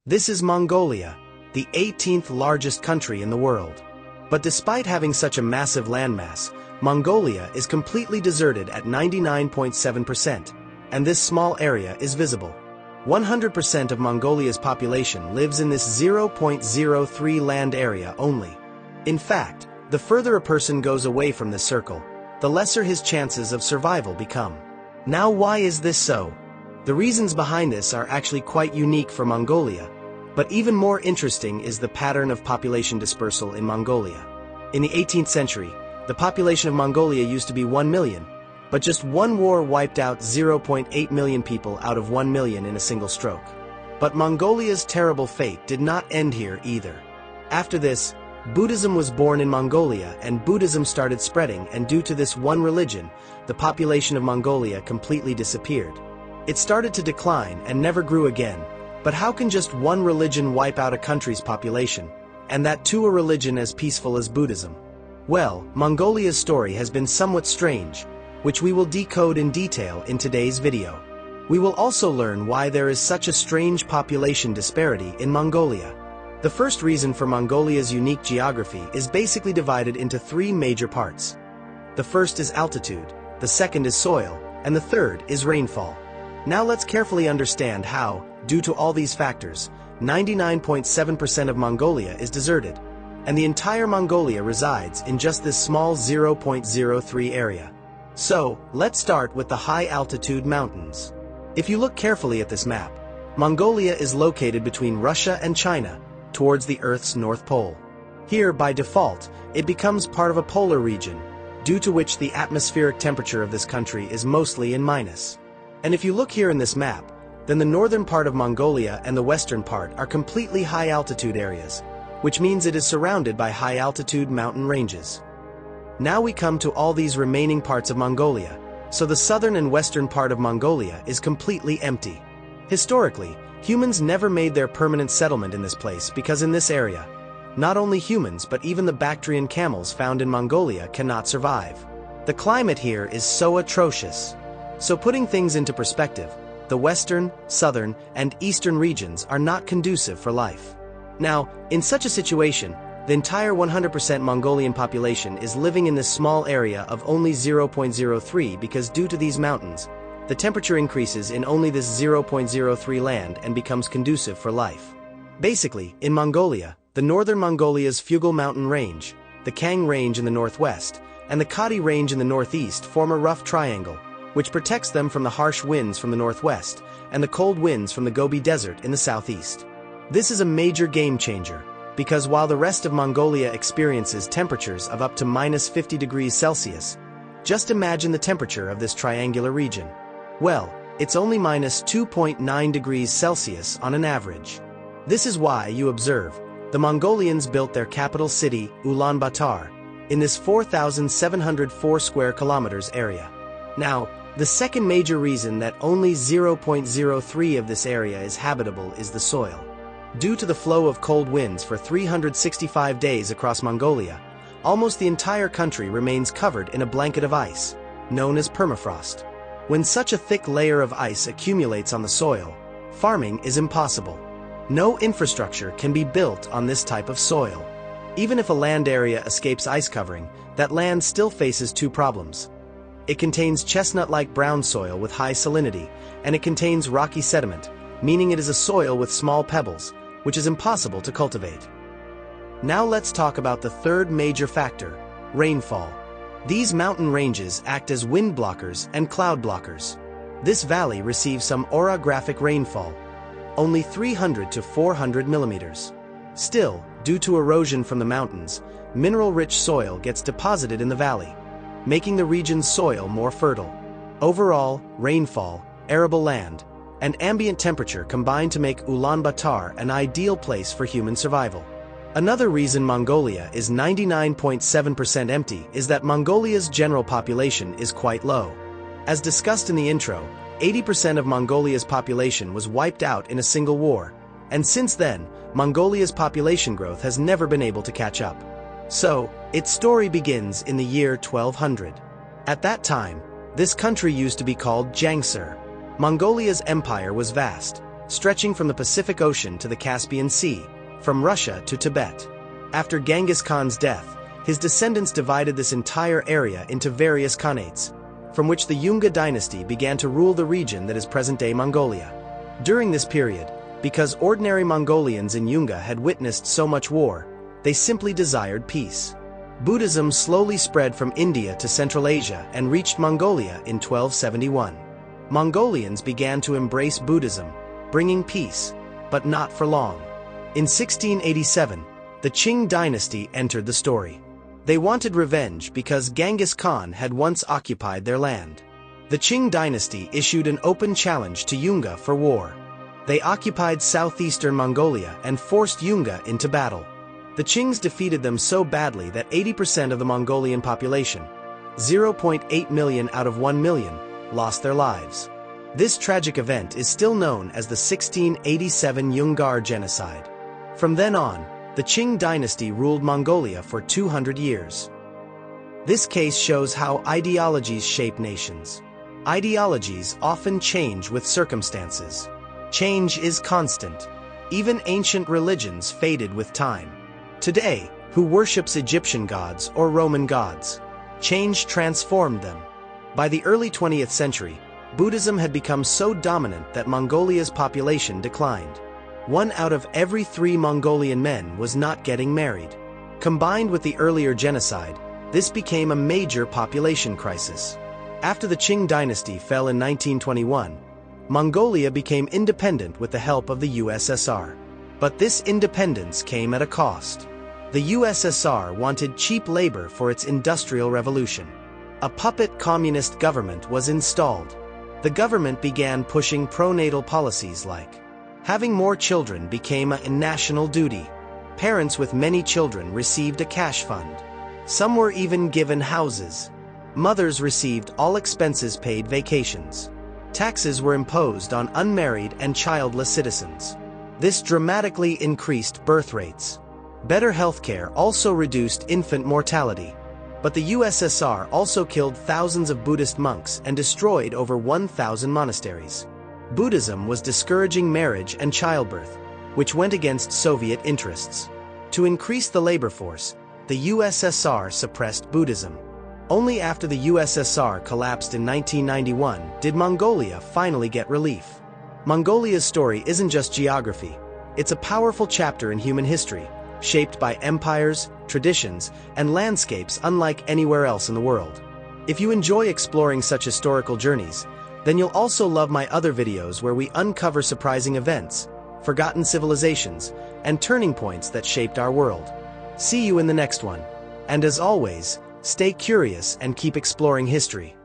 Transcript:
This is Mongolia, the 18th largest country in the world. But despite having such a massive landmass, Mongolia is completely deserted at 99.7%, and this small area is visible. 100% of Mongolia's population lives in this 0.03 land area only. In fact, the further a person goes away from this circle, the lesser his chances of survival become. Now, why is this so? The reasons behind this are actually quite unique for Mongolia, but even more interesting is the pattern of population dispersal in Mongolia. In the 18th century, the population of Mongolia used to be 1 million, but just one war wiped out 0.8 million people out of 1 million in a single stroke. But Mongolia's terrible fate did not end here either. After this, Buddhism was born in Mongolia, and Buddhism started spreading, and due to this one religion, the population of Mongolia completely disappeared. It started to decline and never grew again. But how can just one religion wipe out a country's population, and that too a religion as peaceful as Buddhism? Well, Mongolia's story has been somewhat strange, which we will decode in detail in today's video. We will also learn why there is such a strange population disparity in Mongolia. The first reason for Mongolia's unique geography is basically divided into three major parts. The first is altitude, the second is soil, and the third is rainfall. Now let's carefully understand how, due to all these factors, 99.7% of Mongolia is deserted, and the entire Mongolia resides in just this small 0.03 area. So, let's start with the high-altitude mountains. If you look carefully at this map, Mongolia is located between Russia and China, towards the Earth's North Pole. Here, by default, it becomes part of a polar region, due to which the atmospheric temperature of this country is mostly in minus. And if you look here in this map, then the northern part of Mongolia and the western part are completely high-altitude areas, which means it is surrounded by high-altitude mountain ranges. Now we come to all these remaining parts of Mongolia, so the southern and western part of Mongolia is completely empty. Historically, humans never made their permanent settlement in this place because in this area, not only humans but even the Bactrian camels found in Mongolia cannot survive. The climate here is so atrocious. So putting things into perspective, the western, southern, and eastern regions are not conducive for life. Now, in such a situation, the entire 100% Mongolian population is living in this small area of only 0.03 because due to these mountains, the temperature increases in only this 0.03 land and becomes conducive for life. Basically, in Mongolia, the northern Mongolia's Fugal Mountain Range, the Kang Range in the northwest, and the Khadi Range in the northeast form a rough triangle, which protects them from the harsh winds from the northwest and the cold winds from the Gobi Desert in the southeast. This is a major game changer, because while the rest of Mongolia experiences temperatures of up to -50 degrees Celsius, just imagine the temperature of this triangular region. Well, it's only -2.9 degrees Celsius on an average. This is why you observe, the Mongolians built their capital city, Ulaanbaatar, in this 4,704 square kilometers area. Now, the second major reason that only 0.03 of this area is habitable is the soil. Due to the flow of cold winds for 365 days across Mongolia, almost the entire country remains covered in a blanket of ice, known as permafrost. When such a thick layer of ice accumulates on the soil, farming is impossible. No infrastructure can be built on this type of soil. Even if a land area escapes ice covering, that land still faces two problems. It contains chestnut-like brown soil with high salinity, and it contains rocky sediment, meaning it is a soil with small pebbles, which is impossible to cultivate. Now let's talk about the third major factor, rainfall. These mountain ranges act as wind blockers and cloud blockers. This valley receives some orographic rainfall, only 300 to 400 millimeters. Still, due to erosion from the mountains, mineral-rich soil gets deposited in the valley, making the region's soil more fertile. Overall, rainfall, arable land, and ambient temperature combine to make Ulaanbaatar an ideal place for human survival. Another reason Mongolia is 99.7% empty is that Mongolia's general population is quite low. As discussed in the intro, 80% of Mongolia's population was wiped out in a single war, and since then, Mongolia's population growth has never been able to catch up. So, its story begins in the year 1200. At that time, this country used to be called Jiangsu. Mongolia's empire was vast, stretching from the Pacific Ocean to the Caspian Sea, from Russia to Tibet. After Genghis Khan's death, his descendants divided this entire area into various khanates, from which the Junggar dynasty began to rule the region that is present-day Mongolia. During this period, because ordinary Mongolians in Junggar had witnessed so much war, they simply desired peace. Buddhism slowly spread from India to Central Asia and reached Mongolia in 1271. Mongolians began to embrace Buddhism, bringing peace, but not for long. In 1687, the Qing dynasty entered the story. They wanted revenge because Genghis Khan had once occupied their land. The Qing dynasty issued an open challenge to Junggar for war. They occupied southeastern Mongolia and forced Junggar into battle. The Qings defeated them so badly that 80% of the Mongolian population, 0.8 million out of 1 million, lost their lives. This tragic event is still known as the 1687 Junggar Genocide. From then on, the Qing dynasty ruled Mongolia for 200 years. This case shows how ideologies shape nations. Ideologies often change with circumstances. Change is constant. Even ancient religions faded with time. Today, who worships Egyptian gods or Roman gods? Change transformed them. By the early 20th century, Buddhism had become so dominant that Mongolia's population declined. 1 out of every 3 Mongolian men was not getting married. Combined with the earlier genocide, this became a major population crisis. After the Qing dynasty fell in 1921, Mongolia became independent with the help of the USSR. But this independence came at a cost. The USSR wanted cheap labor for its industrial revolution. A puppet communist government was installed. The government began pushing pro-natal policies like having more children became a national duty. Parents with many children received a cash fund. Some were even given houses. Mothers received all expenses paid vacations. Taxes were imposed on unmarried and childless citizens. This dramatically increased birth rates. Better healthcare also reduced infant mortality. But the USSR also killed thousands of Buddhist monks and destroyed over 1,000 monasteries. Buddhism was discouraging marriage and childbirth, which went against Soviet interests. To increase the labor force, the USSR suppressed Buddhism. Only after the USSR collapsed in 1991 did Mongolia finally get relief. Mongolia's story isn't just geography, it's a powerful chapter in human history, shaped by empires, traditions, and landscapes unlike anywhere else in the world. If you enjoy exploring such historical journeys, then you'll also love my other videos where we uncover surprising events, forgotten civilizations, and turning points that shaped our world. See you in the next one. And as always, stay curious and keep exploring history.